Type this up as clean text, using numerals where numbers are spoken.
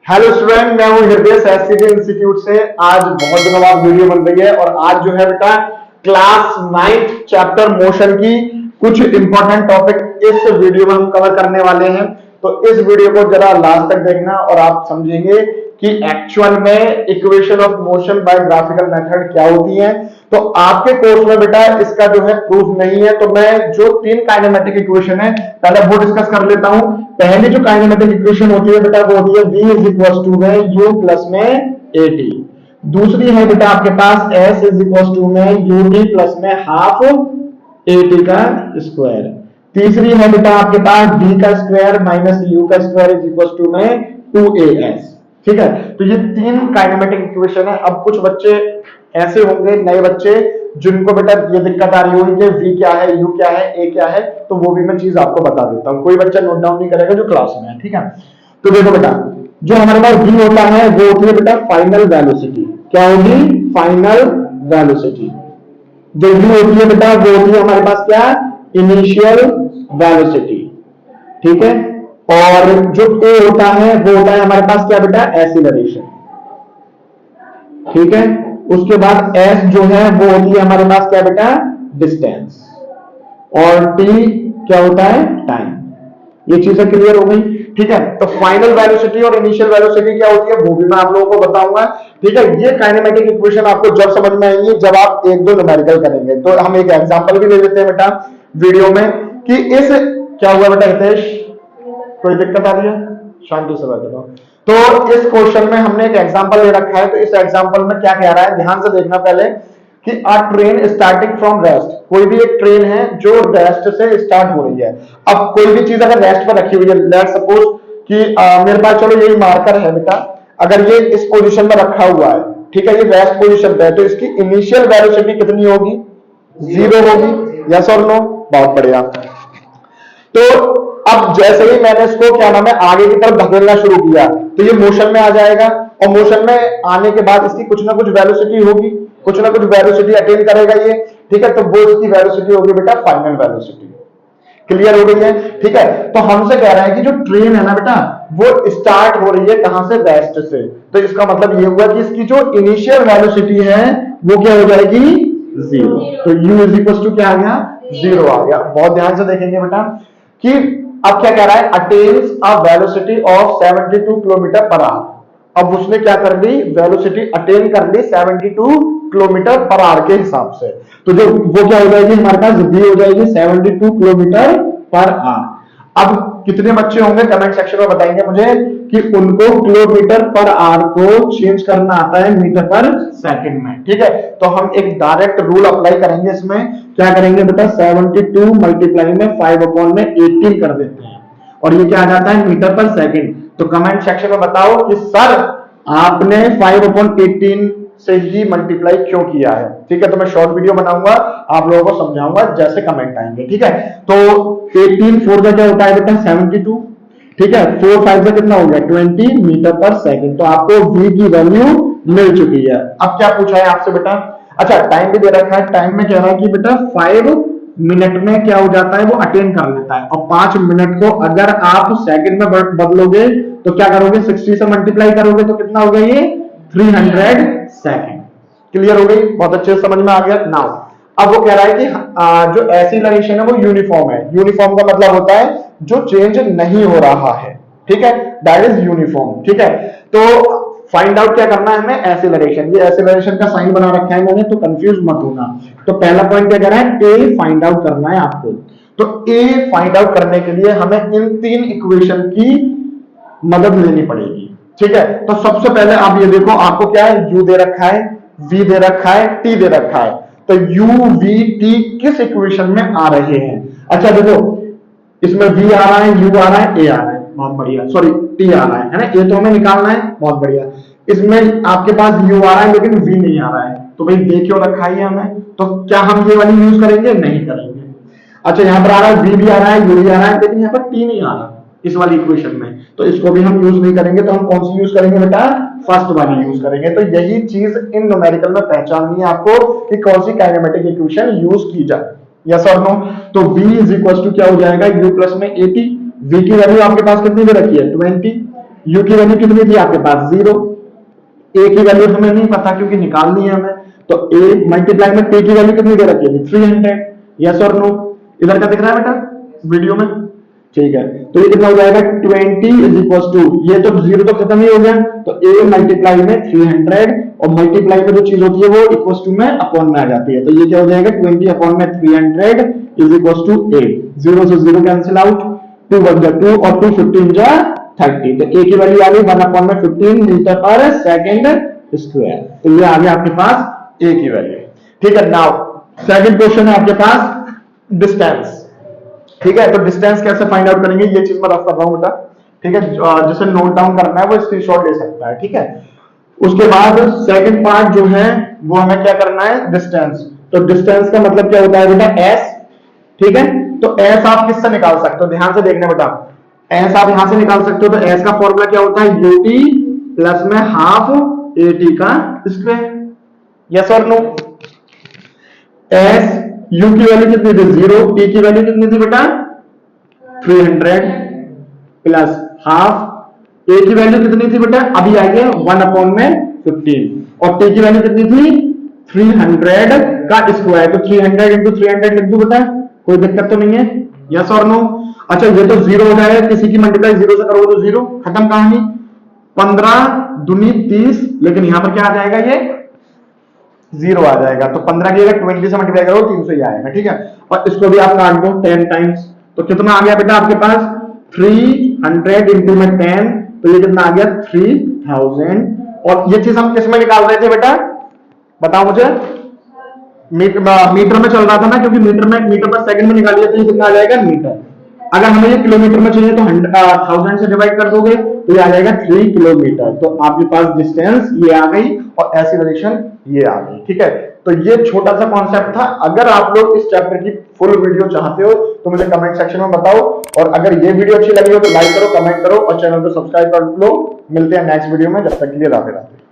Hello student, मैं हूं हृदय एससीडी इंस्टीट्यूट से। आज बहुत दिनों बाद वीडियो बन रही है और आज जो है बेटा क्लास 9th चैप्टर मोशन की कुछ इंपॉर्टेंट टॉपिक इस वीडियो में हम कवर करने वाले हैं। तो इस वीडियो को जरा लास्ट तक देखना और आप समझेंगे कि एक्चुअल में equation of motion by graphical method क्या होती है। तो आपके कोर्स में बेटा इसका जो है प्रूफ नहीं है, तो मैं जो तीन काइनेमेटिक इक्वेशन है पहले वो डिस्कस कर लेता हूं। पहली जो काइनेमेटिक इक्वेशन होती है बेटा वो होती है v इज इक्वल टू में u प्लस में at। दूसरी है बेटा आपके पास s इज इक्वल टू में ut प्लस में हाफ at का स्क्वायर। तीसरी है बेटा आपके पास b का स्क्वायर माइनस u का स्क्वायर इज इक्वल टू में 2as। ठीक है, तो ये तीन काइनेमेटिक इक्वेशन है। अब कुछ बच्चे ऐसे होंगे नए बच्चे जिनको बेटा ये दिक्कत आ रही होगी कि v क्या है, u क्या है, a क्या है, तो वो भी मैं चीज आपको बता देता हूँ। कोई बच्चा नोट डाउन नहीं करेगा जो क्लास में है, ठीक है। तो देखो बेटा, जो हमारे पास v होता है वो होती है बेटा फाइनल वेलोसिटी। क्या होगी? Final velocity. जो v होती है बेटा वो होती है हमारे पास क्या? Initial velocity. ठीक है, और जो a होता है वो होता है हमारे पास क्या बेटा? एक्सीलरेशन। ठीक है, उसके बाद s जो है वो होती है हमारे पास क्या बेटा? डिस्टेंस। और t क्या होता है? टाइम। ये चीजें क्लियर हो गई? ठीक है, तो फाइनल वेलोसिटी और इनिशियल वेलोसिटी क्या होती है वो भी मैं आप लोगों को बताऊंगा। ठीक है, ये काइनेमेटिक इक्वेशन आपको जब समझ में आएंगी जब आप एक दो न्यूमेरिकल करेंगे। तो हम एक एग्जांपल भी ले लेते हैं बेटा वीडियो में कि इस क्या हुआ बेटा हितेश, कोई दिक्कत आ रही है? शांति से बैठ जाओ। तो इस क्वेश्चन में हमने एक एग्जांपल ले रखा है। तो इस एग्जांपल में क्या कह रहा है, ध्यान से देखना पहले कि अ ट्रेन स्टार्टिंग फ्रॉम रेस्ट। कोई भी एक ट्रेन है जो रेस्ट से स्टार्ट हो रही है। अब कोई भी चीज अगर रेस्ट पर रखी हुई है, लेट्स सपोज कि मेरे पास चलो यही मार्कर है बेटा, अगर ये इस पोजीशन में रखा हुआ है, ठीक है, ये रेस्ट पोजीशन पे है, तो इसकी इनिशियल वेलोसिटी कितनी होगी? 0 होगी। यस और नो? बहुत बढ़िया। तो अब जैसे ही मैंने इसको क्या नाम है आगे की तरफ धकेलना शुरू किया तो ये मोशन में आ जाएगा, और मोशन में आने के बाद इसकी कुछ ना कुछ वेलोसिटी होगी, कुछ ना कुछ वेलोसिटी अटेन करेगा ये। ठीक है, तो वो इसकी वेलोसिटी होगी बेटा फाइनल वेलोसिटी। क्लियर हो गई है? ठीक है, तो हमसे कह रहा है कि जो ट्रेन है ना बेटा वो स्टार्ट हो रही है कहां से? रेस्ट से। तो इसका मतलब ये हुआ कि इसकी जो इनिशियल वेलोसिटी है वो क्या हो जाएगी? 0। तो u इज इक्वल टू क्या आ गया? 0 आ गया। बहुत ध्यान से देखेंगे बेटा कि अब क्या कह रहा है, attains a velocity of 72 kilometre per hour. अब उसने क्या कर ली? वेलोसिटी अटेन कर ली 72 किलोमीटर पर आवर के हिसाब से। तो जो वो क्या हो जाएगी हमारे पास? v हो जाएगी 72 किलोमीटर पर आवर। अब कितने बच्चे होंगे कमेंट सेक्शन में बताएंगे मुझे कि उनको किलोमीटर पर आवर को चेंज करना आता है मीटर पर सेकंड में। ठीक है, तो हम एक डायरेक्ट रूल अप्लाई करेंगे इसमें। क्या करेंगे बेटा? 72 मल्टीप्लाई में 5/18 कर देते हैं और ये क्या आ जाता है? मीटर पर सेकंड। तो कमेंट सेक्शन में बताओ कि सर आपने 5/18 से ही मल्टीप्लाई क्यों किया है। ठीक है, तो मैं शॉर्ट वीडियो बनाऊंगा, आप लोगों को समझाऊंगा जैसे कमेंट आएंगे। ठीक है, तो 18 4 का क्या होता है बेटा? 72। ठीक है, 4 5 का कितना हो गया? 20 मीटर पर सेकंड। तो आपको v की वैल्यू मिल चुकी है। अब क्या पूछा है आपसे बेटा? अच्छा, टाइम भी दे रखा है। टाइम में कह रहा है कि बेटा 5 मिनट में क्या हो जाता है? वो अटेन कर लेता है। और 5 मिनट को अगर आप सेकंड में बदलोगे तो क्या करोगे? 60 से मल्टीप्लाई करोगे तो कितना हो गया? ये 300 सेकंड। क्लियर हो गई? बहुत अच्छे से समझ में आ गया। नाउ अब वो कह रहा है कि जो एक्सीलरेशन है वो यूनिफॉर्म है। यूनिफॉर्म का मतलब होता है जो चेंज नहीं हो रहा है। ठीक है, दैट इज यूनिफॉर्म। ठीक है, तो फाइंड आउट क्या करना है हमें? एक्सीलरेशन। ये एक्सीलरेशन का साइन बना रखा है मैंने, तो कंफ्यूज मत होना। तो पहला पॉइंट क्या कह रहा है? ए फाइंड आउट करना है आपको। तो ए फाइंड आउट करने के लिए हमें इन तीन इक्वेशन की मदद लेनी पड़ेगी। ठीक है, तो सबसे पहले आप ये देखो, आपको क्या है? u दे रखा है, v दे रखा है, t दे रखा है। तो u v t किस इक्वेशन में आ रहे हैं? अच्छा देखो, इसमें v आ रहा है, u आ रहा है, a आ रहा है। बहुत बढ़िया। सॉरी, t आ रहा है ना? a तो हमें निकालना है। बहुत बढ़िया। इसमें आपके पास u आ रहा है लेकिन v नहीं आ रहा है, तो भाई दे क्यों रखा है हमें? तो क्या हम ये वाली यूज करेंगे? नहीं करेंगे। अच्छा, यहाँ पर आ रहा है v भी आ रहा है, u भी आ रहा है, लेकिन यहाँ पर t नहीं आ रहा इस वाली इक्वेशन में, तो इसको भी हम यूज नहीं करेंगे। तो हम कौन सी यूज करेंगे बेटा? फर्स्ट वाली यूज करेंगे। तो यही चीज इन न्यूमेरिकल में पहचाननी है आपको कि कौन सी काइनेमेटिक इक्वेशन यूज की जाए। यस और नो? तो v इज इक्वल टू क्या हो जाएगा? u प्लस में 80। v की वैल्यू आपके पास कितनी दे रखी है? 20। u की वैल्यू कितनी थी आपके पास 0, a की वैल्यू हमें नहीं पता क्योंकि निकालनी है हमें, तो a मल्टीप्लाई में t की वैल्यू कितनी दे रखी है 300, यस और नो, इधर का दिख रहा है बेटा वीडियो में, ठीक है। तो ये कितना हो जाएगा 20 इज इक्वल टू, ये तो 0 तो खत्म ही हो गया, तो a मल्टीप्लाई में 300 और मल्टीप्लाई में जो चीज होती है वो इक्वल टू में अपॉन में आ जाती है, तो ये क्या हो जाएगा 20 अपॉन में 300 इज इक्वल टू a, 0 से 0 कैंसिल आउट, 2 1 जा 2 और 2 15 जा 30, तो a की वैल्यू आ गई 1 अपॉन में 15 मीटर पर सेकंड स्क्वायर, तो ये आ गया आपके पास a की वैल्यू, ठीक है। नाउ सेकंड क्वेश्चन है आपके पास डिस्टेंस, ठीक है। तो डिस्टेंस कैसे फाइंड आउट करेंगे ये चीज मैं रफ कर रहा हूं बेटा, ठीक है, जिसे नोट डाउन करना है वो स्क्रीनशॉट ले सकता है, ठीक है। उसके बाद सेकंड पार्ट जो है वो हमें क्या करना है डिस्टेंस, तो डिस्टेंस का मतलब क्या होता है बेटा s, ठीक है। तो s आप किससे निकाल सकते हो, ध्यान से देखना बेटा, s आप यहां से निकाल सकते हो, तो s का फॉर्मूला क्या होता है ut प्लस में हाफ at का स्क्वायर, यस और नो। s u की वैल्यू कितनी थी 0, t की वैल्यू कितनी थी बेटा 300 प्लस हाफ, a की वैल्यू कितनी थी बेटा अभी आई है 1 अपॉन में 15 और t की वैल्यू कितनी थी 300 का स्क्वायर, तो 300 इंटू 300 लिख दो बेटा, कोई दिक्कत तो नहीं है, यस और नो। अच्छा ये तो 0 हो जाएगा, किसी की मल्टीप्लाई 0 से करोगे तो 0, खत्म कहानी, 15 दूनी 30, लेकिन यहां पर क्या आ जाएगा ये 0 आ जाएगा, तो 15 की अगर 20 से मल्टीप्लाई करो 300 ही आएगा, ठीक है। और इसको भी आप काट दो 10 टाइम्स, तो कितना आ गया बेटा आपके पास 300 इंटू में 10, तो ये कितना आ गया 3000, और ये चीज हम किस में निकाल रहे थे बेटा बताओ मुझे, मीटर में चल रहा था ना, क्योंकि मीटर पर सेकंड में निकालिए तो ये कितना आ जाएगा मीटर, अगर हमें ये किलोमीटर में चाहिए तो 1000 से डिवाइड कर दोगे तो ये आ जाएगा 3 किलोमीटर, तो आपके पास डिस्टेंस ये आ गई और एक्सीलरेशन ये आ गई, ठीक है। तो ये छोटा सा कॉन्सेप्ट था, अगर आप लोग इस चैप्टर की फुल वीडियो चाहते हो तो मुझे कमेंट सेक्शन में बताओ, और अगर ये वीडियो अच्छी लगी हो तो लाइक करो, कमेंट करो और चैनल को सब्सक्राइब कर लो। मिलते हैं नेक्स्ट वीडियो में, जब तक के लिए राधे राधे।